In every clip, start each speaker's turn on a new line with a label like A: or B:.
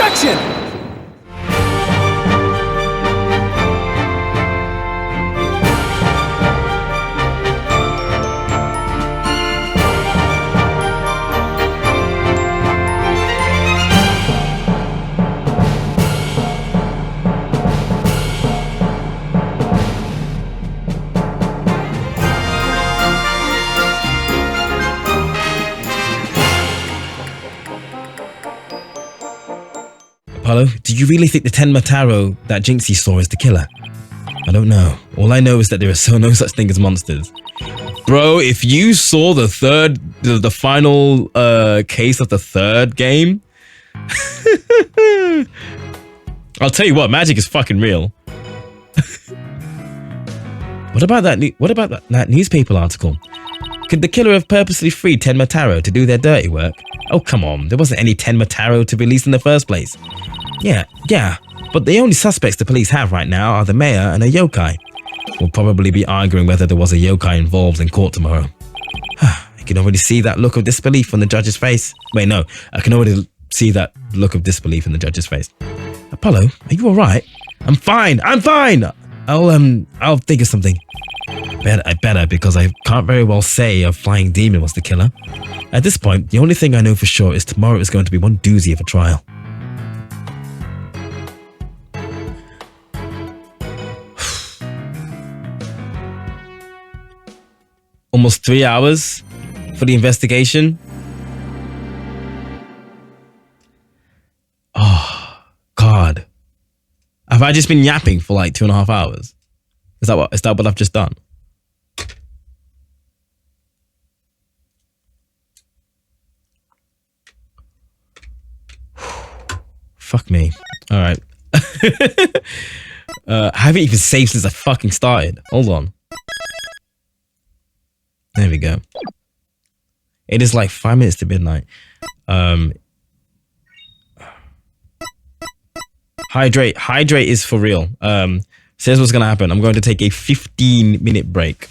A: Action!
B: Apollo, do you really think the Tenma Taro that Jinxie saw is the killer? I don't know. All I know is that there is no such thing as monsters. Bro, if you saw the final case of the third game, I'll tell you what, magic is fucking real. What about that newspaper article? Could the killer have purposely freed Tenma Taro to do their dirty work? Oh, come on. There wasn't any Tenma Taro to release in the first place. Yeah. But the only suspects the police have right now are the mayor and a yokai. We'll probably be arguing whether there was a yokai involved in court tomorrow. I can already see that look of disbelief on the judge's face. Wait, no. I can already see that look of disbelief in the judge's face. Apollo, are you alright? I'm fine. I'll think of something. I better, because I can't very well say a flying demon was the killer. At this point, the only thing I know for sure is tomorrow is going to be one doozy of a trial. Almost 3 hours for the investigation. Oh, God. Have I just been yapping for like 2.5 hours? Is that what I've just done? Fuck me. All right. I haven't even saved since I fucking started. Hold on. There we go. It is like 5 minutes to midnight. Hydrate is for real. Says what's gonna happen. I'm going to take a 15-minute break.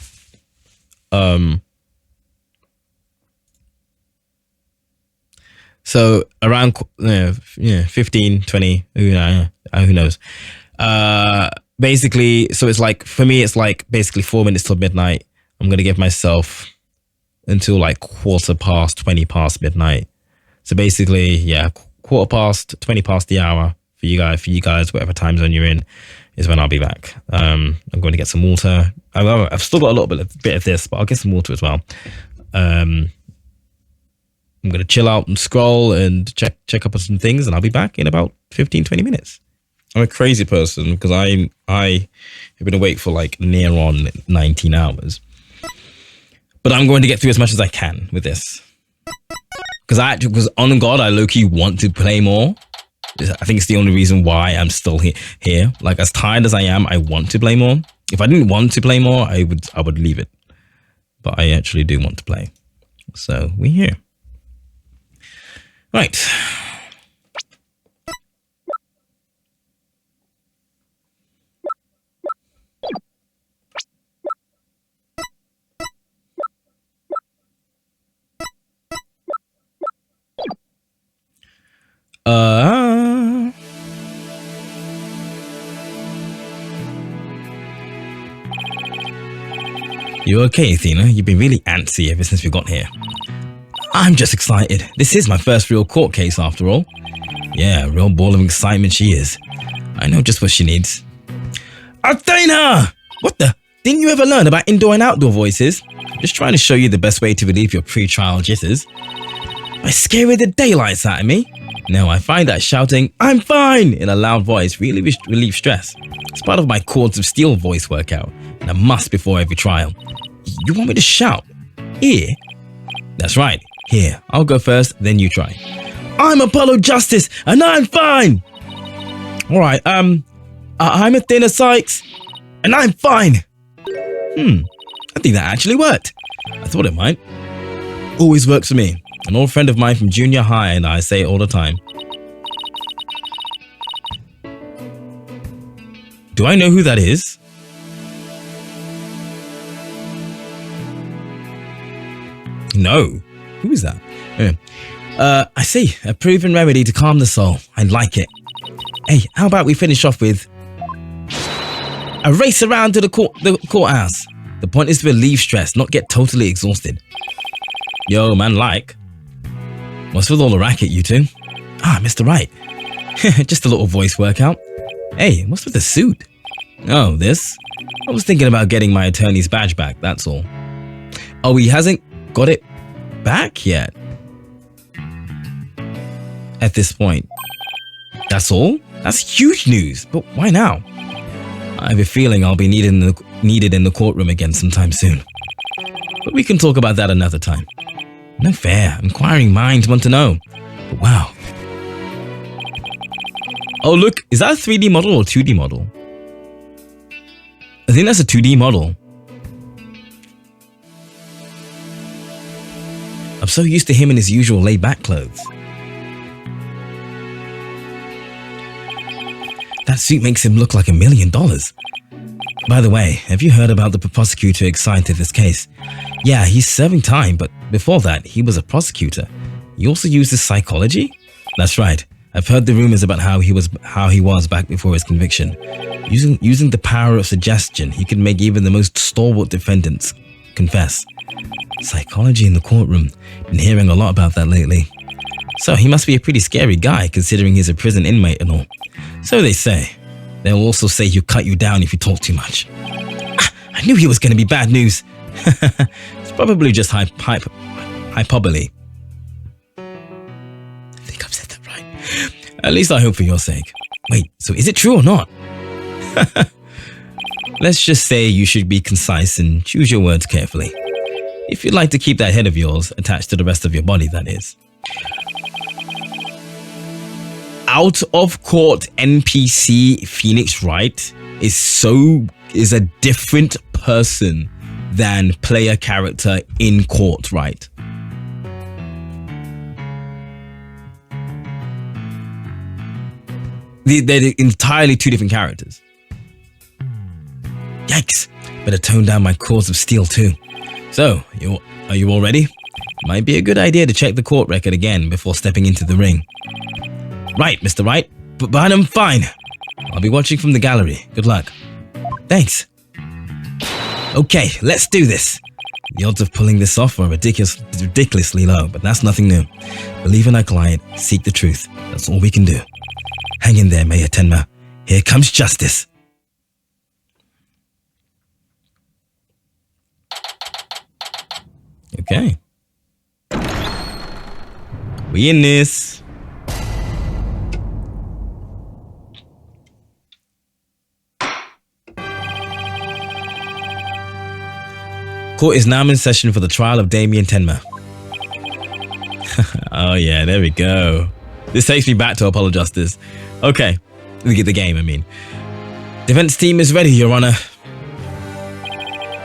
B: So around 15, 20, who knows? Basically, so it's like, for me, it's like basically 4 minutes till midnight. I'm going to give myself until like 20 past midnight. So basically, yeah, 20 past the hour for you guys, whatever time zone you're in, is when I'll be back. I'm going to get some water. I've still got a little bit of this, but I'll get some water as well. I'm going to chill out and scroll and check up on some things, and I'll be back in about 15, 20 minutes. I'm a crazy person because I have been awake for like near on 19 hours. But I'm going to get through as much as I can with this. Because on God, I low-key want to play more. I think it's the only reason why I'm still here. Like, as tired as I am, I want to play more. If I didn't want to play more, I would leave it. But I actually do want to play. So, we're here. Right. You okay, Athena? You've been really antsy ever since we got here. I'm just excited. This is my first real court case after all. Yeah, a real ball of excitement she is. I know just what she needs. Athena! What the? Didn't you ever learn about indoor and outdoor voices? Just trying to show you the best way to relieve your pre-trial jitters. By scaring the daylights out of me? No, I find that shouting, "I'm fine!" in a loud voice really relieves stress. It's part of my Chords of Steel voice workout, and a must before every trial. You want me to shout? Here? That's right, here. I'll go first, then you try. I'm Apollo Justice, and I'm fine! Alright, I'm Athena Sykes, and I'm fine! I think that actually worked. I thought it might. Always works for me. An old friend of mine from junior high and I say it all the time. Do I know who that is? No. Who is that? Yeah. I see. A proven remedy to calm the soul. I like it. Hey, how about we finish off with a race around to the courthouse? The point is to relieve stress, not get totally exhausted. Yo, man, like. What's with all the racket, you two? Ah, Mr. Wright. Just a little voice workout. Hey, what's with the suit? Oh, this? I was thinking about getting my attorney's badge back, that's all. Oh, he hasn't got it back yet? At this point. That's all? That's huge news, but why now? I have a feeling I'll be needed in the courtroom again sometime soon. But we can talk about that another time. No fair. Inquiring minds want to know. But wow. Oh, look. Is that a 3D model or 2D model? I think that's a 2D model. I'm so used to him in his usual laid-back clothes. That suit makes him look like $1 million. By the way, have you heard about the prosecutor assigned to this case? Yeah, he's serving time, but before that, he was a prosecutor. He also uses psychology? That's right. I've heard the rumors about how he was back before his conviction. Using the power of suggestion, he could make even the most stalwart defendants confess. Psychology in the courtroom. Been hearing a lot about that lately. So he must be a pretty scary guy, considering he's a prison inmate and all. So they say. They'll also say he'll cut you down if you talk too much. Ah, I knew he was going to be bad news. It's probably just hyperbole. I think I've said that right. At least I hope for your sake. Wait, so is it true or not? Let's just say you should be concise and choose your words carefully. If you'd like to keep that head of yours attached to the rest of your body, that is. Out of court NPC Phoenix Wright is a different person than player character in court Wright. They're entirely two different characters. Yikes! Better tone down my cords of steel too. So, are you all ready? Might be a good idea to check the court record again before stepping into the ring. Right, Mr. Wright, but I'm fine. I'll be watching from the gallery. Good luck. Thanks. Okay, let's do this. The odds of pulling this off are ridiculously low, but that's nothing new. Believe in our client, seek the truth. That's all we can do. Hang in there, Mayor Tenma. Here comes justice. Okay. We in this. Court is now in session for the trial of Damien Tenma. Oh yeah, there we go. This takes me back to Apollo Justice. Okay, the game, I mean. Defense team is ready, Your Honor.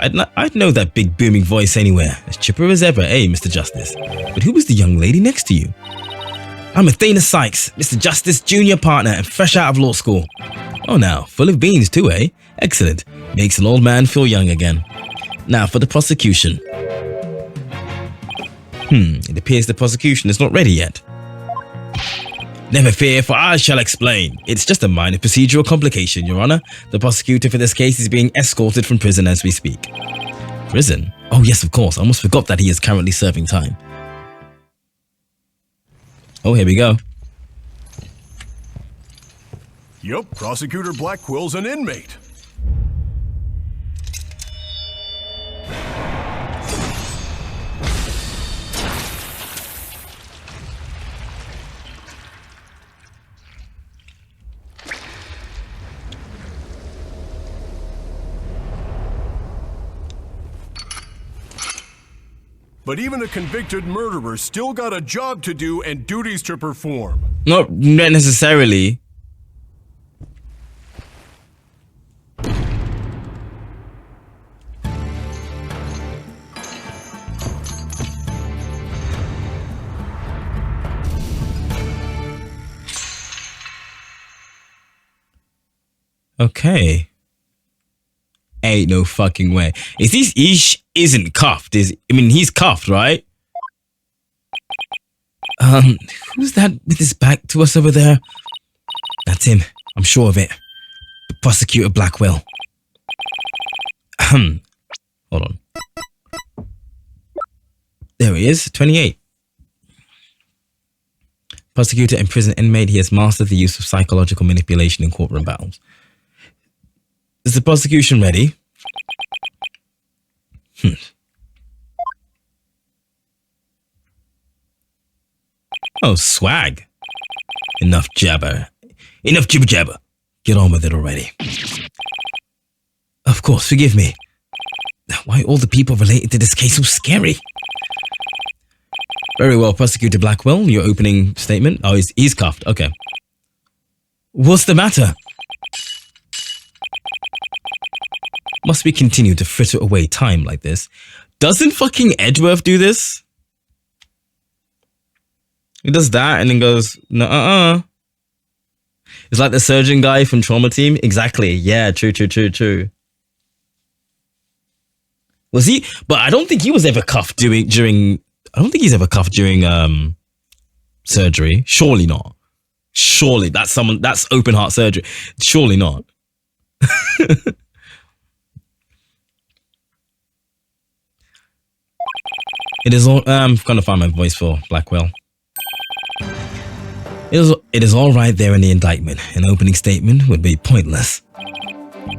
B: I'd know that big booming voice anywhere, as chipper as ever, Mr. Justice. But who was the young lady next to you? I'm Athena Sykes, Mr. Justice junior partner and fresh out of law school. Oh now, full of beans too, eh? Excellent. Makes an old man feel young again. Now for the prosecution. It appears the prosecution is not ready yet. Never fear, for I shall explain. It's just a minor procedural complication, Your Honor. The prosecutor for this case is being escorted from prison as we speak. Prison? Oh yes, of course. I almost forgot that he is currently serving time. Oh, here we go.
A: Yup, Prosecutor Blackwill's an inmate. But even a convicted murderer still got a job to do and duties to perform.
B: Not necessarily. Okay. Ain't no fucking way. Is this Ish isn't cuffed? He's cuffed, right? Who's that with his back to us over there? That's him. I'm sure of it. The Prosecutor Blackwell. Hold on. There he is, 28. Prosecutor and prison inmate, he has mastered the use of psychological manipulation in courtroom battles. Is the prosecution ready? Oh, swag. Enough jabber. Enough jibber jabber. Get on with it already. Of course, forgive me. Why are all the people related to this case so scary? Very well, Prosecutor Blackwell, your opening statement. Oh, he's cuffed. Okay. What's the matter? Must we continue to fritter away time like this? Doesn't fucking Edgeworth do this? He does that and then goes, no, It's like the surgeon guy from Trauma Team. Exactly. Yeah, true. Was he? But I don't think he was ever cuffed during I don't think he's ever cuffed during surgery. Surely not. Surely that's open heart surgery. Surely not. It is all. I'm going to find my voice for Blackwell. It is all right there in the indictment. An opening statement would be pointless.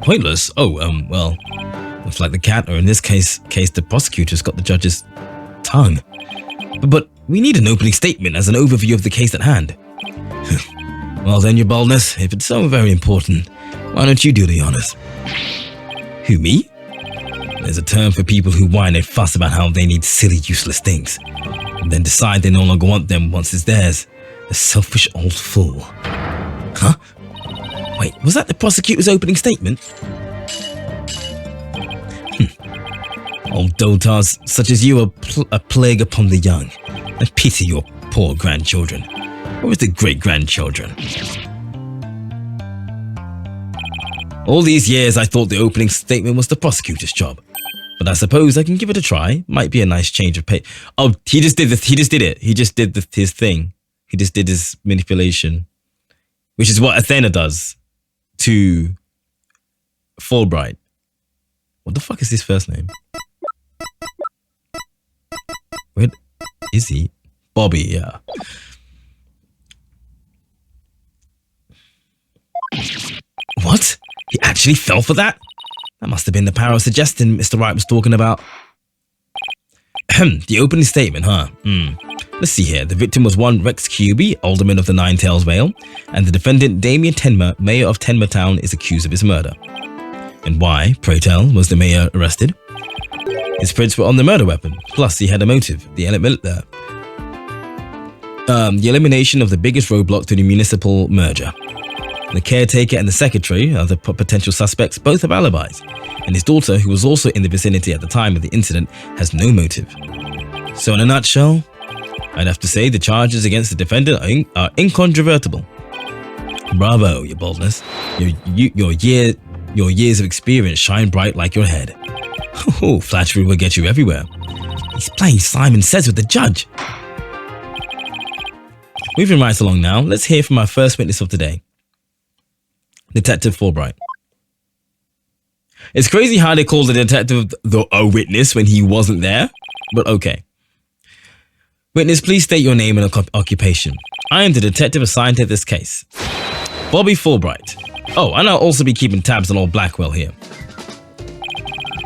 B: Pointless? Oh, well, looks like the cat, or in this case, the prosecutor's got the judge's tongue. But we need an opening statement as an overview of the case at hand. Well then, your boldness, if it's so very important, why don't you do the honors? Who, me? There's a term for people who whine and fuss about how they need silly, useless things, and then decide they no longer want them once it's theirs. A selfish old fool. Huh? Wait, was that the prosecutor's opening statement? Old dotards such as you are a plague upon the young, and pity your poor grandchildren. Or is it great-grandchildren? All these years I thought the opening statement was the prosecutor's job. But I suppose I can give it a try. Might be a nice change of pace. Oh, he just did this. He just did it. He just did his thing. He just did his manipulation. Which is what Athena does to Fulbright. What the fuck is his first name? Where is he? Bobby, yeah. What? He actually fell for that? That must have been the power of suggestion Mr. Wright was talking about. The opening statement, huh? Let's see here. The victim was one Rex Cuby, alderman of the Nine Tails Vale, and the defendant Damien Tenmer, mayor of Tenmer Town, is accused of his murder. And why, pray tell, was the mayor arrested? His prints were on the murder weapon, plus he had a motive, the elimination of the biggest roadblock to the municipal merger. The caretaker and the secretary are the potential suspects, both have alibis, and his daughter, who was also in the vicinity at the time of the incident, has no motive. So in a nutshell, I'd have to say the charges against the defendant are incontrovertible. Bravo, your boldness. Your years of experience shine bright like your head. Oh, flattery will get you everywhere. He's playing Simon Says with the judge. Moving right along now, let's hear from our first witness of today. Detective Fulbright. It's crazy how they call the detective a witness when he wasn't there, but okay. Witness, please state your name and occupation. I am the detective assigned to this case. Bobby Fulbright. Oh, and I'll also be keeping tabs on old Blackwell here.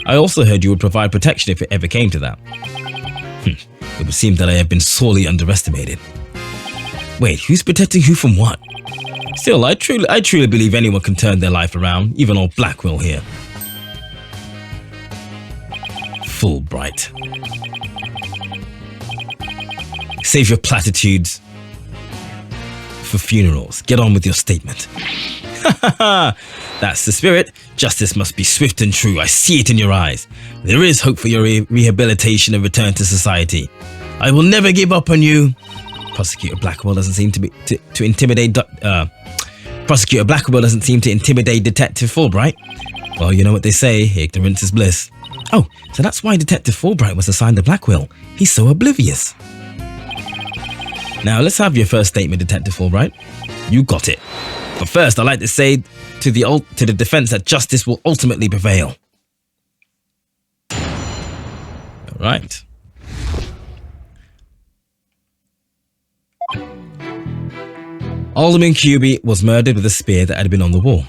B: I also heard you would provide protection if it ever came to that. It would seem that I have been sorely underestimated. Wait, who's protecting who from what? Still, I truly believe anyone can turn their life around, even old Blackwell here. Fulbright. Save your platitudes for funerals. Get on with your statement. That's the spirit. Justice must be swift and true. I see it in your eyes. There is hope for your rehabilitation and return to society. I will never give up on you. Prosecutor Blackwell doesn't seem to intimidate. Prosecutor Blackwell doesn't seem to intimidate Detective Fulbright. Well, you know what they say, ignorance is bliss. Oh, so that's why Detective Fulbright was assigned to Blackwell. He's so oblivious. Now, let's have your first statement, Detective Fulbright. You got it. But first, I'd like to say to the defense that justice will ultimately prevail. All right. Alderman Cuby was murdered with a spear that had been on the wall.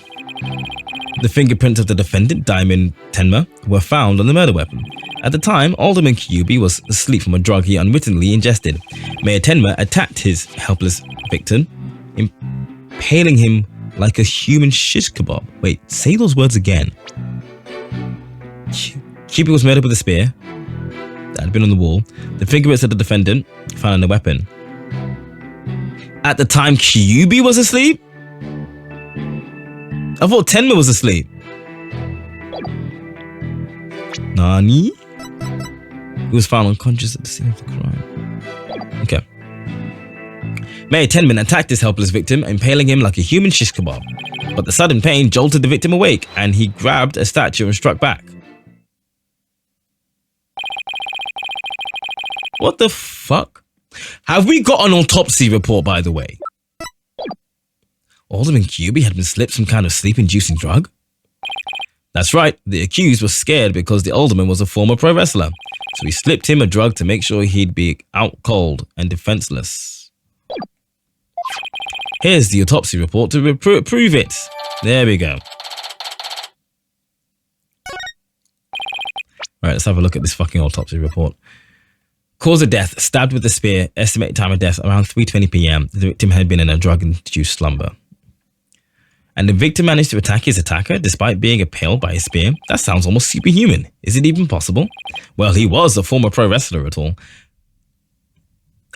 B: The fingerprints of the defendant, Diamond Tenma, were found on the murder weapon. At the time, Alderman Cuby was asleep from a drug he unwittingly ingested. Mayor Tenma attacked his helpless victim, impaling him like a human shish kebab. Wait, say those words again. Cuby was murdered with a spear that had been on the wall. The fingerprints of the defendant found on the weapon. At the time, Cuby was asleep? I thought Tenma was asleep. Nani? He was found unconscious at the scene of the crime. Okay. Mayor Tenman attacked his helpless victim, impaling him like a human shish kebab. But the sudden pain jolted the victim awake, and he grabbed a statue and struck back. What the fuck? Have we got an autopsy report, by the way? Alderman Cuby had been slipped some kind of sleep-inducing drug? That's right, the accused was scared because the alderman was a former pro wrestler. So he slipped him a drug to make sure he'd be out cold and defenseless. Here's the autopsy report to prove it. There we go. Right, let's have a look at this fucking autopsy report. Cause of death, stabbed with a spear. Estimated time of death, around 3:20 p.m. The victim had been in a drug-induced slumber. And the victim managed to attack his attacker despite being impaled by a spear? That sounds almost superhuman. Is it even possible? Well, he was a former pro wrestler at all.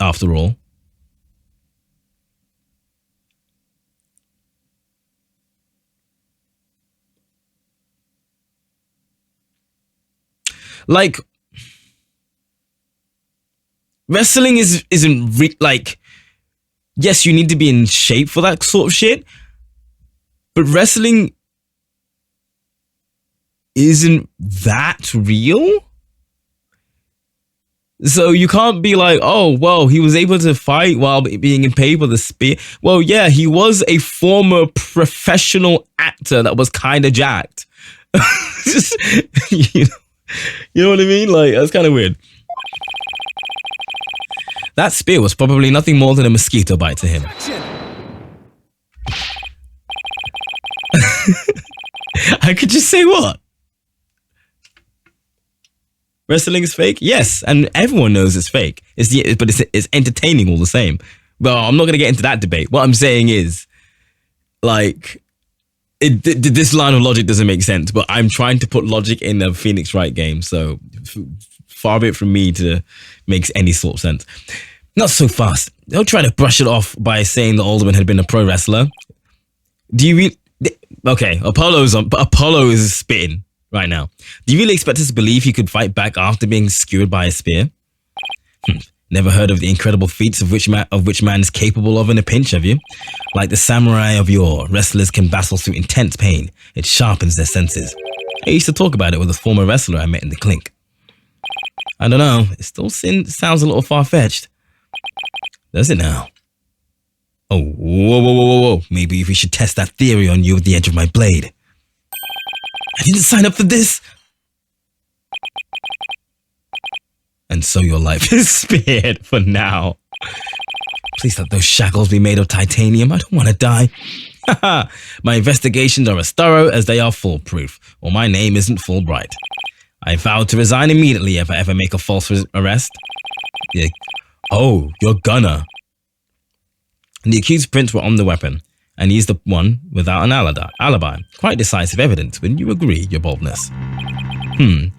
B: After all. Like, wrestling isn't like, yes, you need to be in shape for that sort of shit, but wrestling isn't that real. So you can't be like, oh, well, he was able to fight while being impaled with a spear. Well, yeah, he was a former professional actor that was kind of jacked. Just, you know what I mean? Like, that's kind of weird. That spear was probably nothing more than a mosquito bite to him. I could just say what? Wrestling is fake? Yes, and everyone knows it's fake. But it's entertaining all the same. Well, I'm not going to get into that debate. What I'm saying is, like, this line of logic doesn't make sense, but I'm trying to put logic in the Phoenix Wright game, so far be it from me to make any sort of sense. Not so fast. Don't try to brush it off by saying the alderman had been a pro wrestler. Do you really... Okay, Apollo is spitting right now. Do you really expect us to believe he could fight back after being skewered by a spear? Never heard of the incredible feats of which man is capable of in a pinch, have you? Like the samurai of yore, wrestlers can battle through intense pain. It sharpens their senses. I used to talk about it with a former wrestler I met in the clink. I don't know, it still sounds a little far-fetched. Does it now? Oh, whoa. Maybe we should test that theory on you with the edge of my blade. I didn't sign up for this. And so your life is spared for now. Please let those shackles be made of titanium. I don't want to die. My investigations are as thorough as they are foolproof, or my name isn't Fulbright. I vowed to resign immediately if I ever make a false arrest. Yeah. Oh, you're gonna. The accused's prints were on the weapon, and he's the one without an alibi. Quite decisive evidence, wouldn't you agree, your boldness? The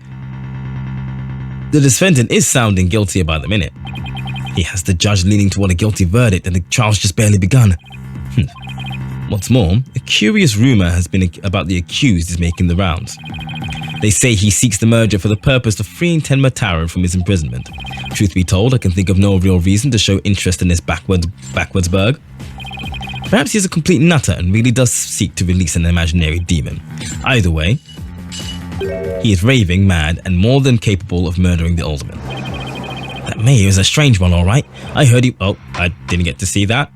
B: defendant is sounding guilty about the minute. He has the judge leaning toward a guilty verdict, and the trial's just barely begun. What's more, a curious rumor has been about the accused is making the rounds. They say he seeks the merger for the purpose of freeing Tenma Taro from his imprisonment. Truth be told, I can think of no real reason to show interest in this backwardsburg. Perhaps he's a complete nutter and really does seek to release an imaginary demon. Either way, he is raving mad and more than capable of murdering the alderman. That mayor is a strange one, all right. I heard he... Oh, I didn't get to see that.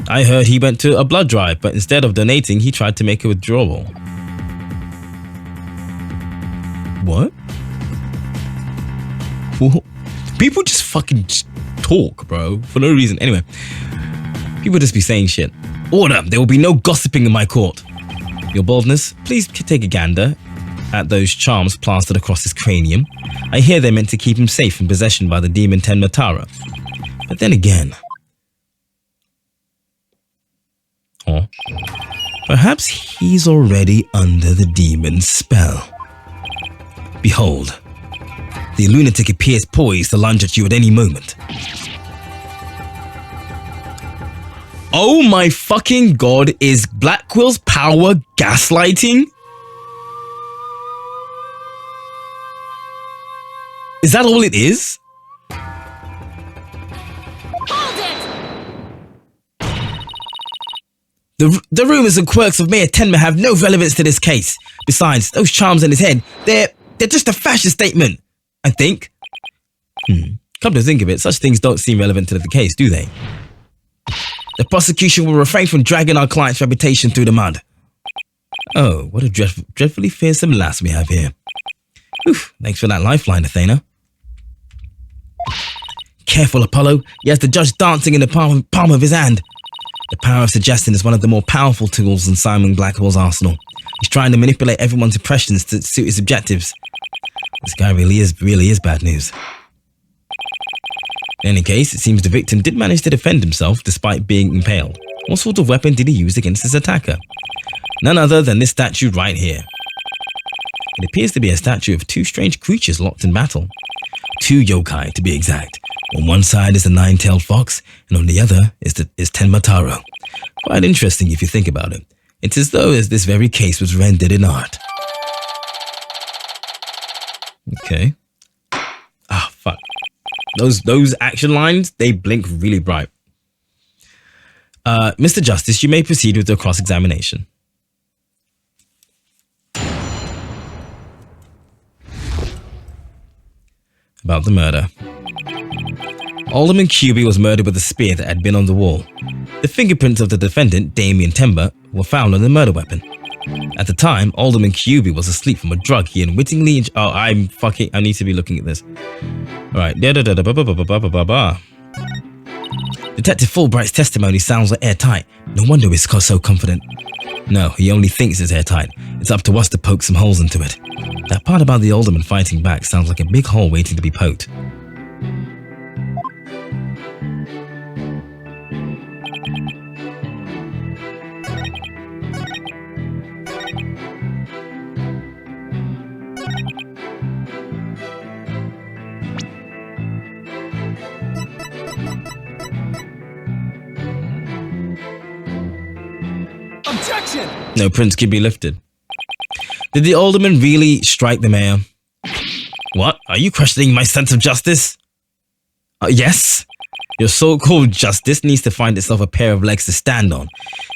B: I heard he went to a blood drive, but instead of donating, he tried to make a withdrawal. What? People just fucking talk, bro, for no reason. Anyway, people just be saying shit. Order! There will be no gossiping in my court. Your boldness, please take a gander at those charms plastered across his cranium. I hear they're meant to keep him safe from possession by the demon Tenmatara. But then again... Oh. Perhaps he's already under the demon's spell. Behold, the lunatic appears poised to lunge at you at any moment. Oh my fucking god, is Blackwell's power gaslighting? Is that all it is? The rumors and quirks of Mayor Tenma have no relevance to this case. Besides, those charms in his head, they're just a fashion statement, I think. Come to think of it, such things don't seem relevant to the case, do they? The prosecution will refrain from dragging our client's reputation through the mud. Oh, what a dreadfully fearsome lass we have here. Oof, thanks for that lifeline, Athena. Careful, Apollo. He has the judge dancing in the palm of his hand. The power of suggestion is one of the more powerful tools in Simon Blackwell's arsenal. He's trying to manipulate everyone's impressions to suit his objectives. This guy really is bad news. In any case, it seems the victim did manage to defend himself despite being impaled. What sort of weapon did he use against his attacker? None other than this statue right here. It appears to be a statue of two strange creatures locked in battle. Two yokai, to be exact. On one side is the nine-tailed fox, and on the other is Tenmataro. Quite interesting if you think about it. It's as though this very case was rendered in art. Okay. Ah, fuck. Those action lines, they blink really bright. Mr. Justice, you may proceed with the cross-examination. About the murder. Alderman Cuby was murdered with a spear that had been on the wall. The fingerprints of the defendant, Damien Timber, were found on the murder weapon. At the time, Alderman Cuby was asleep from a drug he unwittingly... Oh, I need to be looking at this. Alright. Detective Fulbright's testimony sounds like airtight. No wonder he's so confident. No, he only thinks it's airtight. It's up to us to poke some holes into it. That part about the alderman fighting back sounds like a big hole waiting to be poked.
C: Objection!
B: No prince could be lifted. Did the alderman really strike the mayor? What? Are you questioning my sense of justice? Yes. Your so-called justice needs to find itself a pair of legs to stand on.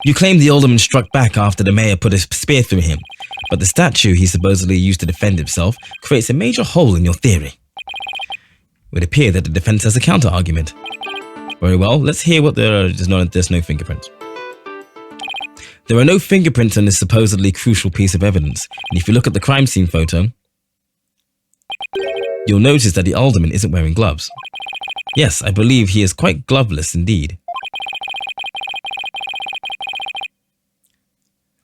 B: You claim the alderman struck back after the mayor put a spear through him, but the statue he supposedly used to defend himself creates a major hole in your theory. It would appear that the defense has a counter-argument. Very well, let's hear what there's no fingerprints. There are no fingerprints on this supposedly crucial piece of evidence, and if you look at the crime scene photo, you'll notice that the alderman isn't wearing gloves. Yes, I believe he is quite gloveless indeed.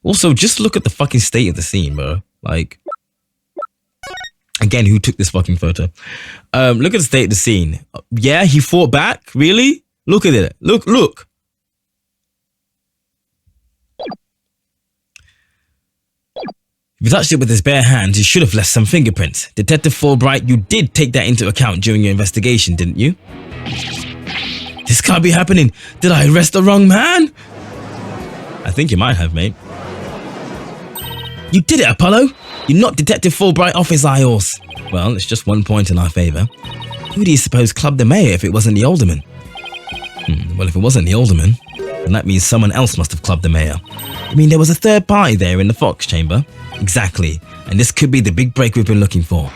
B: Also, just look at the fucking state of the scene, bro. Like, again, who took this fucking photo? Look at the state of the scene. Yeah, he fought back? Really? Look at it. Look. If you touched it with his bare hands, you should have left some fingerprints. Detective Fulbright, you did take that into account during your investigation, didn't you? This can't be happening. Did I arrest the wrong man? I think you might have, mate. You did it, Apollo. You knocked Detective Fulbright off his high horse. Well, it's just 1 point in our favor. Who do you suppose clubbed the mayor if it wasn't the alderman? Well, if it wasn't the alderman, then that means someone else must have clubbed the mayor. I mean, there was a third party there in the Fox chamber. Exactly. And this could be the big break we've been looking for.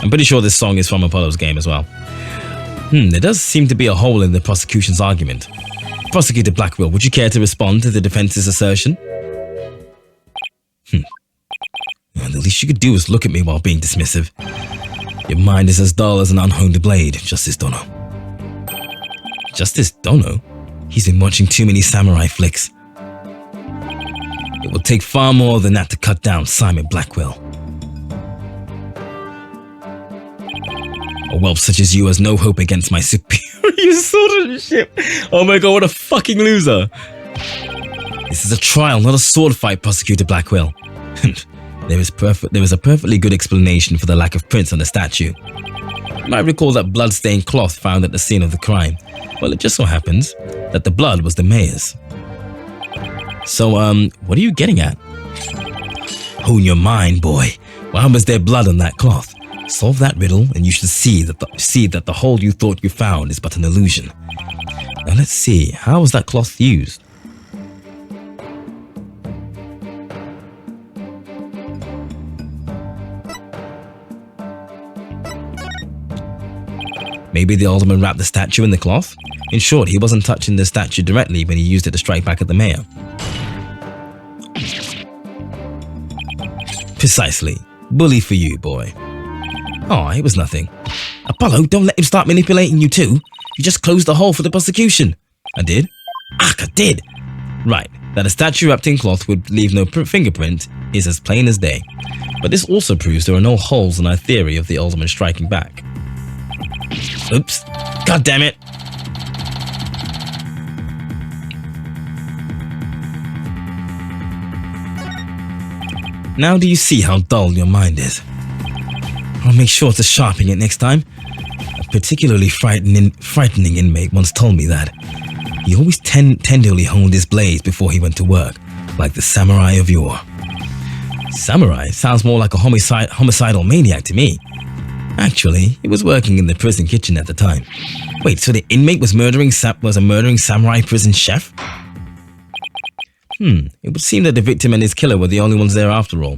B: I'm pretty sure this song is from Apollo's game as well. There does seem to be a hole in the prosecution's argument. Prosecutor Blackwell, would you care to respond to the defense's assertion? Well, the least you could do is look at me while being dismissive. Your mind is as dull as an unhoned blade, Justice Dono. Justice Dono? He's been watching too many samurai flicks. It will take far more than that to cut down Simon Blackwell. A whelp such as you has no hope against my superior swordsmanship. Oh my god, what a fucking loser. This is a trial, not a sword fight, Prosecutor Blackwell. There is a perfectly good explanation for the lack of prints on the statue. You might recall that blood-stained cloth found at the scene of the crime. Well, it just so happens that the blood was the mayor's. So, what are you getting at? Hone your mind, boy. Why was there blood on that cloth? Solve that riddle, and you should see that the hole you thought you found is but an illusion. Now let's see, how was that cloth used? Maybe the alderman wrapped the statue in the cloth? In short, he wasn't touching the statue directly when he used it to strike back at the mayor. Precisely. Bully for you, boy. Oh, it was nothing. Apollo, don't let him start manipulating you too. You just closed the hole for the prosecution. I did? I did. Right, that a statue wrapped in cloth would leave no fingerprint is as plain as day. But this also proves there are no holes in our theory of the alderman striking back. Oops. God damn it. Now do you see how dull your mind is? I'll make sure to sharpen it next time. A particularly frightening inmate once told me that. He always tenderly honed his blades before he went to work, like the samurai of yore. Samurai sounds more like a homicidal maniac to me. Actually, he was working in the prison kitchen at the time. Wait, so the inmate was a murdering samurai prison chef? It would seem that the victim and his killer were the only ones there after all.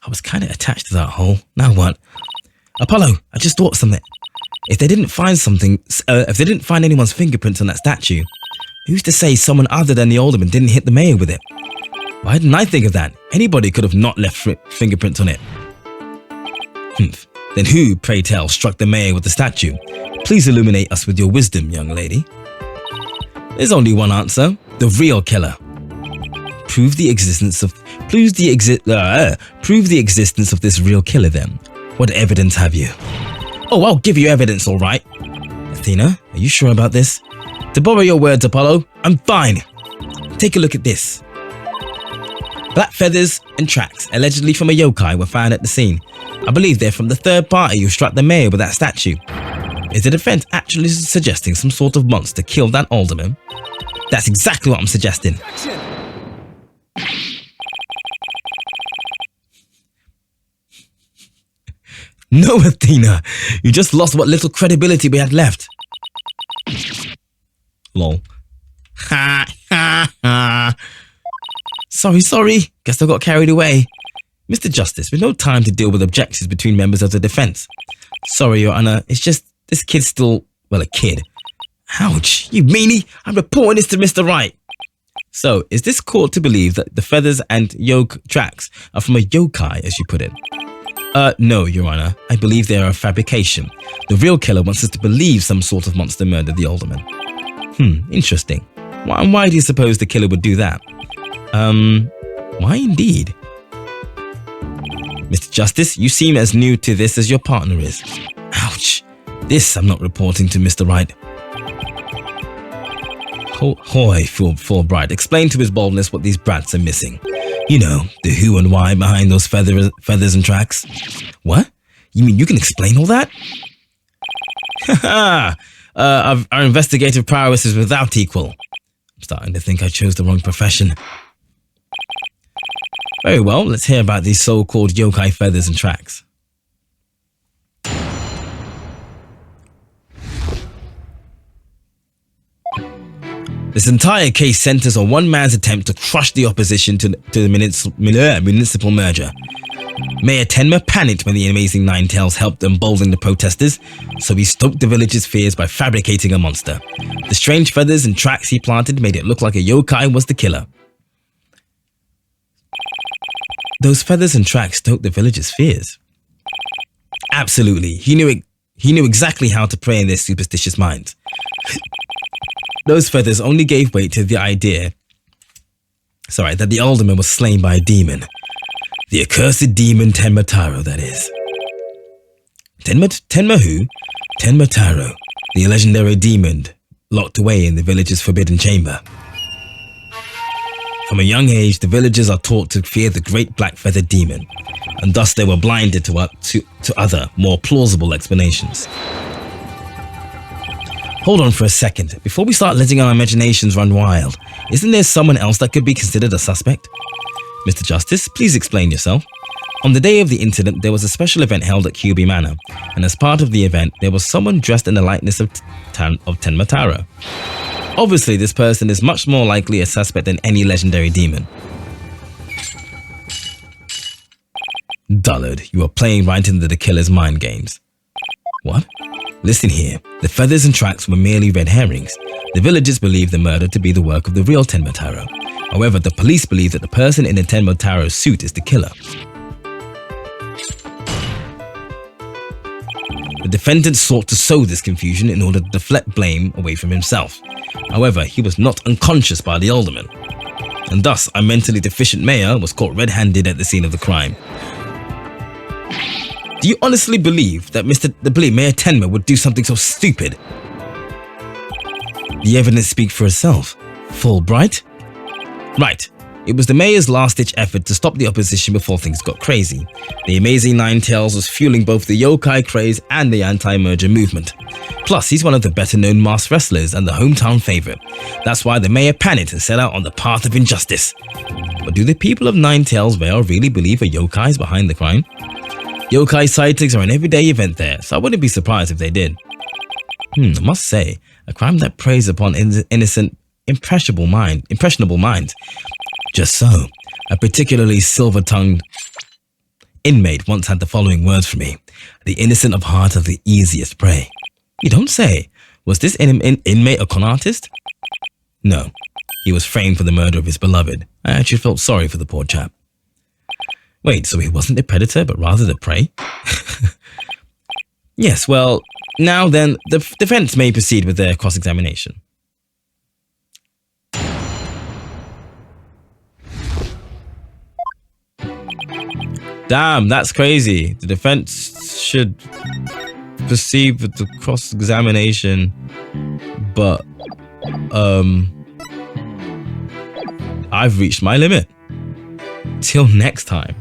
B: I was kind of attached to that hole. Now what? Apollo, I just thought of something. If they didn't find anyone's fingerprints on that statue, who's to say someone other than the alderman didn't hit the mayor with it? Why didn't I think of that? Anybody could have not left fingerprints on it. Then who, pray tell, struck the mayor with the statue? Please illuminate us with your wisdom, young lady. There's only one answer. The real killer. Prove the existence of this real killer then. What evidence have you? Oh, I'll give you evidence, all right. Athena, are you sure about this? To borrow your words, Apollo, I'm fine. Take a look at this. Black feathers and tracks, allegedly from a yokai, were found at the scene. I believe they're from the third party who struck the mayor with that statue. Is the defense actually suggesting some sort of monster killed that alderman? That's exactly what I'm suggesting. No, Athena, you just lost what little credibility we had left. Lol. Ha ha ha. Sorry. Guess I got carried away. Mr. Justice, with no time to deal with objections between members of the defense. Sorry, Your Honor, it's just this kid's still, well, a kid. Ouch, you meanie! I'm reporting this to Mr. Wright. So, is this court to believe that the feathers and yoke tracks are from a yokai, as you put it? No, Your Honor. I believe they are a fabrication. The real killer wants us to believe some sort of monster murdered the alderman. Interesting. Why do you suppose the killer would do that? Why indeed? Mr. Justice, you seem as new to this as your partner is. Ouch. This I'm not reporting to Mr. Wright. Hoy, Fulbright, explain to his boldness what these brats are missing. You know, the who and why behind those feathers and tracks. What? You mean you can explain all that? Haha! Our investigative prowess is without equal. I'm starting to think I chose the wrong profession. Very well, let's hear about these so-called yokai feathers and tracks. This entire case centers on one man's attempt to crush the opposition to the municipal merger. Mayor Tenma panicked when the amazing Ninetales helped embolden the protesters, so he stoked the village's fears by fabricating a monster. The strange feathers and tracks he planted made it look like a yokai was the killer. Those feathers and tracks stoked the village's fears. Absolutely, he knew exactly how to prey in their superstitious minds. Those feathers only gave weight to the idea that the alderman was slain by a demon. The accursed demon Tenma Taro, that is. Tenma who? Tenma Taro, the legendary demon locked away in the village's forbidden chamber. From a young age, the villagers are taught to fear the great black-feathered demon, and thus they were blinded to other, more plausible explanations. Hold on for a second. Before we start letting our imaginations run wild, isn't there someone else that could be considered a suspect? Mr. Justice, please explain yourself. On the day of the incident, there was a special event held at QB Manor, and as part of the event, there was someone dressed in the likeness of Tenma Taro. Obviously, this person is much more likely a suspect than any legendary demon. Dullard, you are playing right into the killer's mind games. What? Listen here, the feathers and tracks were merely red herrings. The villagers believe the murder to be the work of the real Tenma Taro. However, the police believe that the person in the Tenma Taro suit is the killer. The defendant sought to sow this confusion in order to deflect blame away from himself. However, he was not unconscious by the alderman, and thus a mentally deficient mayor was caught red-handed at the scene of the crime. Do you honestly believe that Mayor Tenma would do something so stupid? The evidence speaks for itself. Fulbright? Right. It was the mayor's last-ditch effort to stop the opposition before things got crazy. The amazing Ninetales was fueling both the yokai craze and the anti-merger movement. Plus, he's one of the better-known masked wrestlers and the hometown favorite. That's why the mayor panicked and set out on the path of injustice. But do the people of Ninetales Vale really believe a yokai is behind the crime? Yokai sightings are an everyday event there, so I wouldn't be surprised if they did. I must say, a crime that preys upon innocent, impressionable minds. Just so, a particularly silver-tongued inmate once had the following words from me. The innocent of heart are the easiest prey. You don't say. Was this inmate a con artist? No, he was framed for the murder of his beloved. I actually felt sorry for the poor chap. Wait, so he wasn't the predator, but rather the prey? Yes, well, now then, the defense may proceed with their cross-examination. Damn, that's crazy. The defense should proceed with the cross-examination, but I've reached my limit. Till next time.